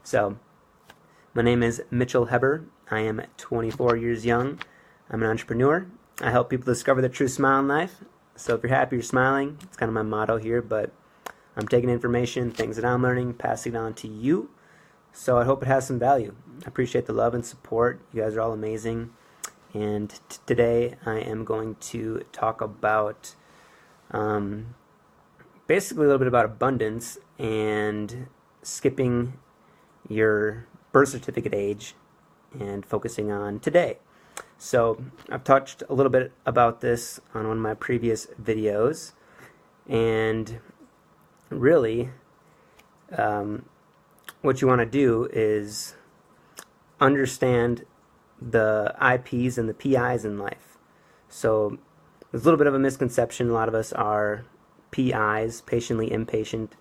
So, my name is Mitchell Heber. I am 24 years young. I'm an entrepreneur. I help people discover the true smile in life. So if you're happy, you're smiling. It's kind of my motto here, but I'm taking information, things that I'm learning, passing it on to you. So I hope it has some value. I appreciate the love and support. You guys are all amazing. And today I am going to talk about basically a little bit about abundance and skipping your birth certificate age and focusing on today. So I've touched a little bit about this on one of my previous videos, and really what you want to do is understand the IPs and the PIs in life. So there's a little bit of a misconception. A lot of us are PIs, patiently impatient,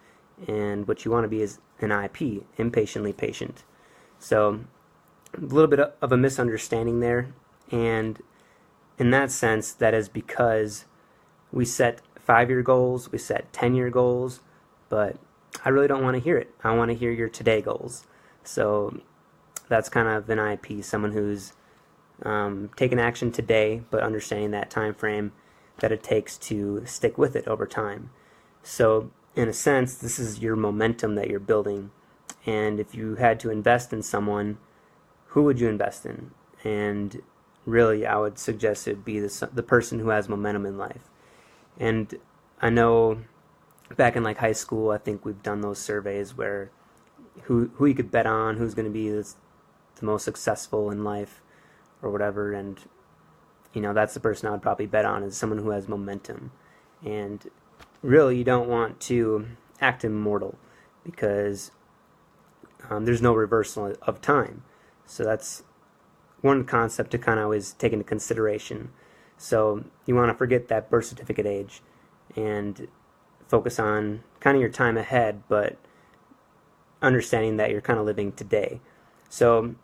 and what you want to be is an IP, impatiently patient. So a little bit of a misunderstanding there, and in that sense, that is because we set 5-year goals, we set 10-year goals, but I really don't want to hear it. I want to hear your today goals. So that's kind of an IP, someone who's taking action today, but understanding that time frame that it takes to stick with it over time. So in a sense, this is your momentum that you're building. And if you had to invest in someone, who would you invest in? And really, I would suggest it would be the person who has momentum in life. And I know back in like high school, I think we've done those surveys where who you could bet on, who's going to be the most successful in life or whatever. And you know, that's the person I would probably bet on, is someone who has momentum. And really, you don't want to act immortal, because there's no reversal of time. So that's one concept to kind of always take into consideration. So you want to forget that birth certificate age and focus on kind of your time ahead, but understanding that you're kind of living today. So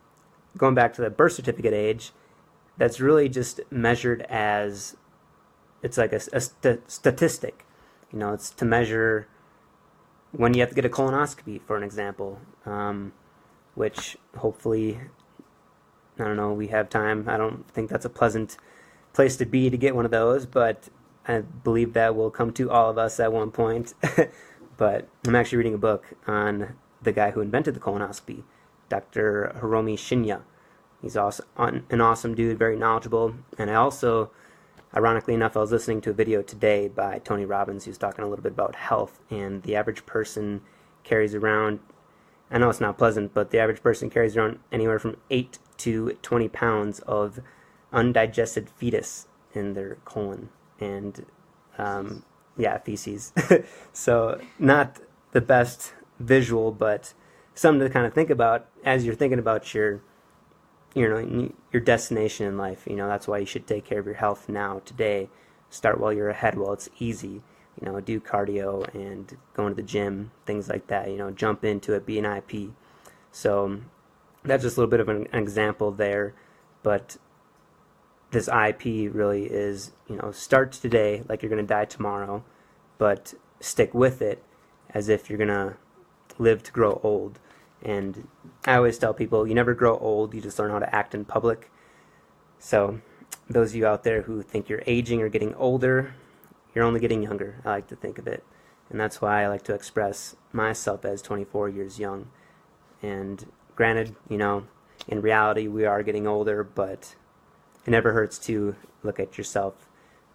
going back to the birth certificate age, that's really just measured as, it's like a statistic. You know, it's to measure when you have to get a colonoscopy, for an example, which hopefully, I don't know, we have time. I don't think that's a pleasant place to be to get one of those, but I believe that will come to all of us at one point. But I'm actually reading a book on the guy who invented the colonoscopy, Dr. Hiromi Shinya. He's an awesome dude, very knowledgeable. And I also, ironically enough, I was listening to a video today by Tony Robbins, who's talking a little bit about health, and the average person carries around, I know it's not pleasant, but the average person carries around anywhere from 8 to 20 pounds of undigested fetus in their colon, and feces. So not the best visual, but something to kind of think about as you're thinking about your destination in life. You know, that's why you should take care of your health now, today. Start while you're ahead, while it's easy. You know, do cardio and going to the gym, things like that. You know, jump into it, be an IP. So that's just a little bit of an example there. But this IP really is, you know, start today like you're going to die tomorrow, but stick with it as if you're going to live to grow old. And I always tell people, you never grow old, you just learn how to act in public. So those of you out there who think you're aging or getting older, you're only getting younger, I like to think of it. And that's why I like to express myself as 24 years young. And granted, you know, in reality we are getting older, but it never hurts to look at yourself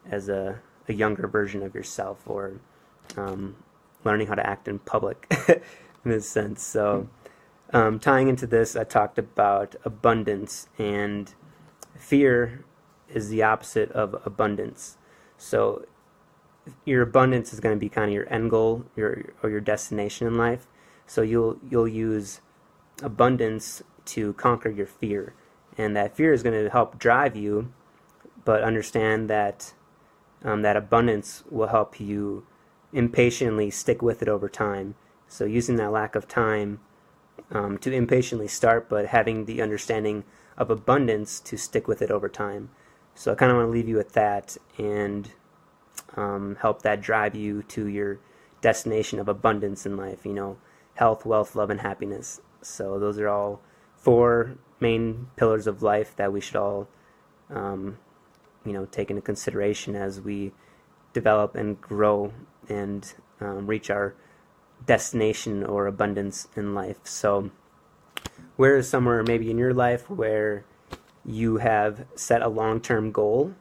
as a younger version of yourself, or learning how to act in public in a sense. So tying into this, I talked about abundance, and fear is the opposite of abundance. So your abundance is going to be kind of your end goal, your destination in life. So you'll use abundance to conquer your fear, and that fear is going to help drive you. But understand that that abundance will help you impatiently stick with it over time. So using that lack of time to impatiently start, but having the understanding of abundance to stick with it over time. So I kind of want to leave you with that, and help that drive you to your destination of abundance in life, you know, health, wealth, love, and happiness. So those are all 4 main pillars of life that we should all take into consideration as we develop and grow and reach our destination or abundance in life. So where is somewhere maybe in your life where you have set a long-term goal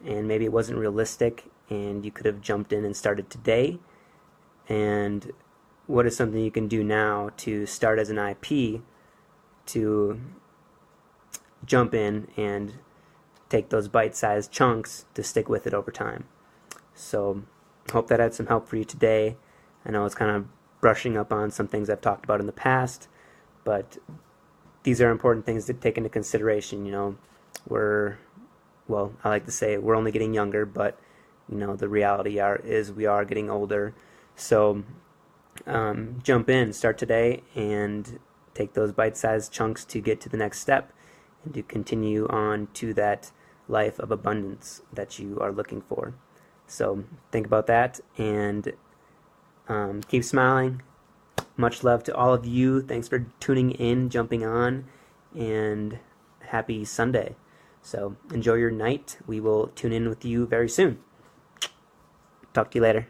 and maybe it wasn't realistic and you could have jumped in and started today? And what is something you can do now to start as an IP to jump in and take those bite-sized chunks to stick with it over time? So hope that had some help for you today. I know it's kind of brushing up on some things I've talked about in the past, but these are important things to take into consideration. I like to say we're only getting younger, but the reality is we are getting older. So jump in, start today, and take those bite-sized chunks to get to the next step and to continue on to that life of abundance that you are looking for. So think about that and keep smiling. Much love to all of you. Thanks for tuning in, jumping on, and happy Sunday. So enjoy your night. We will tune in with you very soon. Talk to you later.